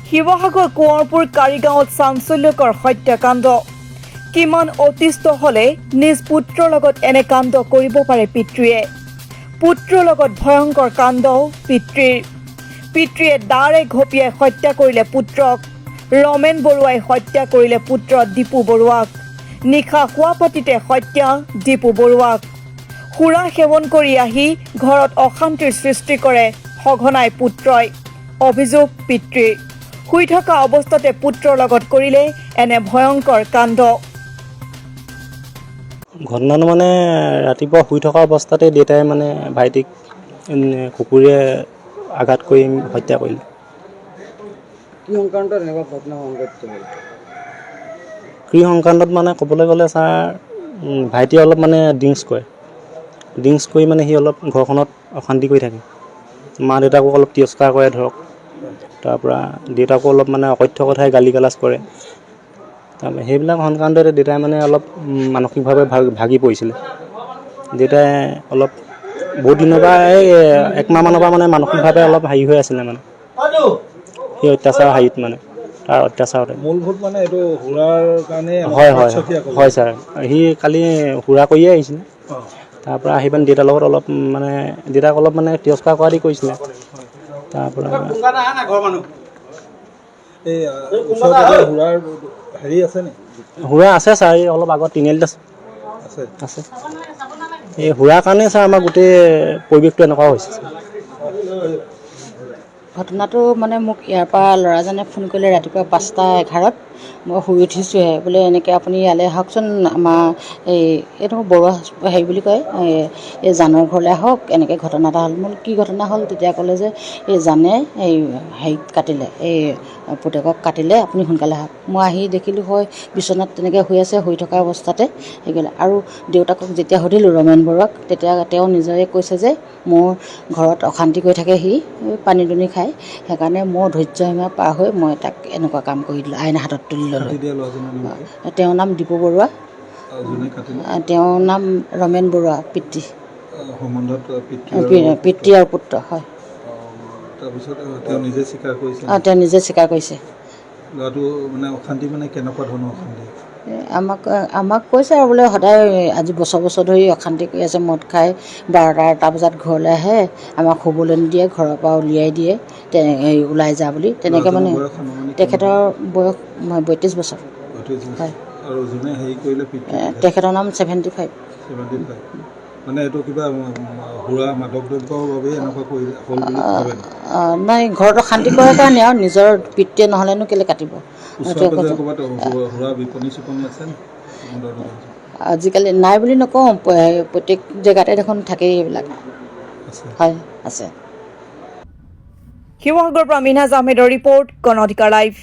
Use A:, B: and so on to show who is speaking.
A: শিৱসাগৰ কোঁৱৰপুৰ কাৰিগাঁৱত চাঞ্চল্যকৰ হত্যাকাণ্ড কিমান অতিষ্ঠ হলে নিজ পুত্ৰৰ লগত এনে কাণ্ড কৰিব পাৰে পিতৃয়ে পুত্ৰৰ লগত ভয়ংকৰ কাণ্ড পিতৃয়ে দাৰে ঘপিয়াই হত্যা কৰিলে পুত্ৰক ৰমেন বৰুৱাই হত্যা কৰিলে পুত্ৰ দীপু বৰুৱাক নিশা শুৱাপাতিতে হত্যা দীপু বৰুৱাক সুৰা সেৱন কৰি আহি ঘৰত অশান্তিৰ সৃষ্টি কৰে সঘনাই পুত্ৰই অভিযোগ পিতৃৰ শুই থকা অৱস্থাতে পুত্ৰৰ লগত কৰিলে এনে ভয়ংকৰ কাণ্ড
B: ঘটনাটো মানে ৰাতিপুৱা শুই থকা অৱস্থাতে দেউতাই মানে ভাইটিক কুকুৰে আঘাত কৰি হত্যা কৰিলে। কি সংক্ৰান্তত মানে ক'বলৈ গ'লে ছাৰ ভাইটিয়ে অলপ মানে ড্ৰিংকছ কৰি মানে সি অলপ ঘৰখনত অশান্তি কৰি থাকে মা দেউতাকো অলপ তিৰস্কাৰ কৰে ধৰক তাৰপৰা দেউতাকো অলপ মানে অকথ্য কথাই গালি গালাজ কৰে তাৰপৰা সেইবিলাক সংক্ৰান্ততে দেউতাই মানে অলপ মানসিকভাৱে ভাগি পৰিছিলে দেউতাই অলপ বহুত দিনৰ পৰা এই একমাহমানৰ পৰা মানে মানসিকভাৱে অলপ হেৰি হৈ আছিলে মানে সেই অত্যাচাৰ হেৰিত মানে তাৰ অত্যাচাৰতে
C: মূলভূত মানে এইটো সুৰাৰ কাৰণে
B: হয় ছাৰ সি কালি সুৰা কৰিয়ে আহিছিলে তাৰপৰা আহি পেলাই দেউতাৰ লগত অলপ মানে দেউতাক অলপ মানে তিৰস্কাৰ কৰা দি কৰিছিলে তাৰপৰা সুৰা আছে ছাৰ এই অলপ আগত তিনিআলিত আছে এই সুৰাৰ কাৰণে ছাৰ আমাৰ গোটেই পৰিৱেশটো এনেকুৱা হৈছে
D: ঘটনাটো মানে মোক ইয়াৰ পৰা ল'ৰাজনে ফোন কৰিলে ৰাতিপুৱা 5:11 মই শুই উঠিছোঁহে বোলে এনেকৈ আপুনি ইয়ালৈ আহকচোন আমাৰ এইটো বৰুৱা হেৰি বুলি কয় এই জানৰ ঘৰলৈ আহক এনেকৈ ঘটনা এটা হ'ল মোৰ কি ঘটনা হ'ল তেতিয়া ক'লে যে এই জানে এই হেৰিত কাটিলে এই পুতেকক কাটিলে আপুনি সোনকালে আহক মই আহি দেখিলোঁ হয় বিচনাত তেনেকৈ শুই থকা অৱস্থাতে সেইবিলাক আৰু দেউতাকক যেতিয়া সুধিলোঁ ৰমেন বৰুৱাক তেতিয়া তেওঁ নিজে কৈছে যে মোৰ ঘৰত অশান্তি কৰি থাকে সি পানী দুনি খায় সেইকাৰণে মোৰ ধৈৰ্যসীমা পাৰ হৈ মই তাক এনেকুৱা কাম কৰি দিলোঁ আইন হাতত তুলি ল'লোঁ তেওঁৰ নাম দীপু বৰুৱা তেওঁৰ নাম ৰমেন বৰুৱা পিতৃ আৰু পুত্ৰ হয় তেওঁ নিজে স্বীকাৰ কৰিছে আমাক কৈছে আৰু বোলে সদায় আজি বছৰ ধৰি অশান্তি কৰি আছে মদ খাই 12টা বজাত ঘৰলৈ আহে আমাক শুবলৈ নিদিয়ে ঘৰৰ পৰা উলিয়াই দিয়ে ওলাই যা বুলি তেনেকৈ মানে তেখেতৰ বয়স 32 বছৰ হয় তেখেতৰ নাম 75
C: মানে এইটো কিবা সুৰা মাদক দ্ৰব্যৰ বাবে এনেকুৱা কৰি হ'ল বুলি ভাবে
D: নাই ঘৰত অশান্তি কৰাৰ কাৰণে আৰু নিজৰ পিতৃয়ে নহ'লেনো কেলৈ কাটিব আজিকালি নাই বুলি নকওঁ প্ৰত্যেক জেগাতে দেখোন থাকেই এইবিলাক হয় আছে
A: শিৱসাগৰৰ পৰা মিনহাজ আহমেদৰ ৰিপৰ্ট গণ অধিকাৰ লাইভ।